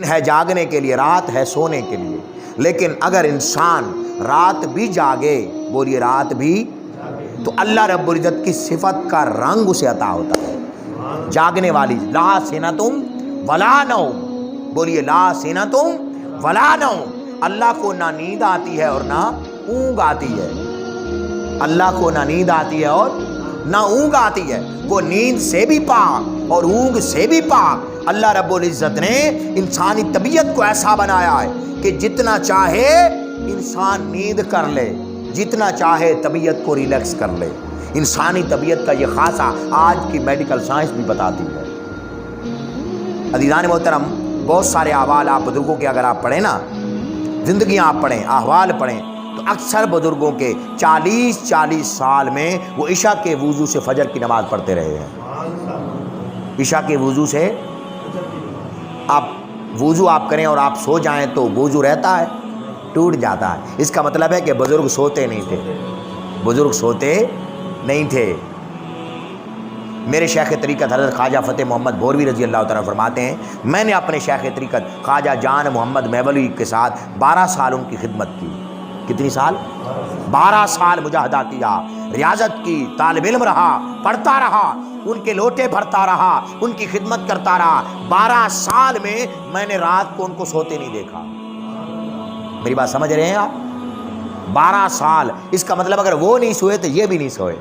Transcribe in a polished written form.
ہے جاگنے کے لیے، رات ہے سونے کے لیے، لیکن اگر انسان رات بھی جاگے، بولیے رات بھی، تو اللہ رب العزت کی صفت کا رنگ اسے عطا ہوتا ہے، جاگنے والی، لا سنتم ولا نوم، بولیے لا سنتم ولا نوم، اللہ کو نہ نیند آتی ہے اور نہ اونگ آتی ہے، اللہ کو نہ نیند آتی ہے اور نہ اونگ آتی ہے، وہ نیند سے بھی پاک اور اونگ سے بھی پاک۔ اللہ رب العزت نے انسانی طبیعت کو ایسا بنایا ہے کہ جتنا چاہے انسان نیند کر لے، جتنا چاہے طبیعت کو ریلیکس کر لے۔ انسانی طبیعت کا یہ خاصہ آج کی میڈیکل سائنس بھی بتاتی ہے۔ عزیزان محترم، بہت سارے احوال آپ بزرگوں کے اگر آپ پڑھیں نا، زندگیاں آپ پڑھیں، احوال پڑھیں، تو اکثر بزرگوں کے 40 سال میں وہ عشاء کے وضو سے فجر کی نماز پڑھتے رہے ہیں۔ عشاء کے وضو سے آپ وضو آپ کریں اور آپ سو جائیں تو وضو رہتا ہے، ٹوٹ جاتا ہے۔ اس کا مطلب ہے کہ بزرگ سوتے نہیں تھے، بزرگ سوتے نہیں تھے۔ میرے شیخ طریقت حضرت خواجہ فتح محمد بوروی رضی اللہ تعالیٰ فرماتے ہیں، میں نے اپنے شیخ طریقت خواجہ جان محمد میولی کے ساتھ 12 سال ان کی خدمت کی۔ کتنی سال؟ 12 سال مجاہدہ کیا، ریاضت کی، طالب علم رہا، پڑھتا رہا، ان کے لوٹے بھرتا رہا، ان کی خدمت کرتا رہا۔ 12 سال میں نے رات کو ان کو سوتے نہیں دیکھا۔ میری بات سمجھ رہے ہیں آپ؟ 12 سال، اس کا مطلب اگر وہ نہیں سوئے تو یہ بھی نہیں سوئے۔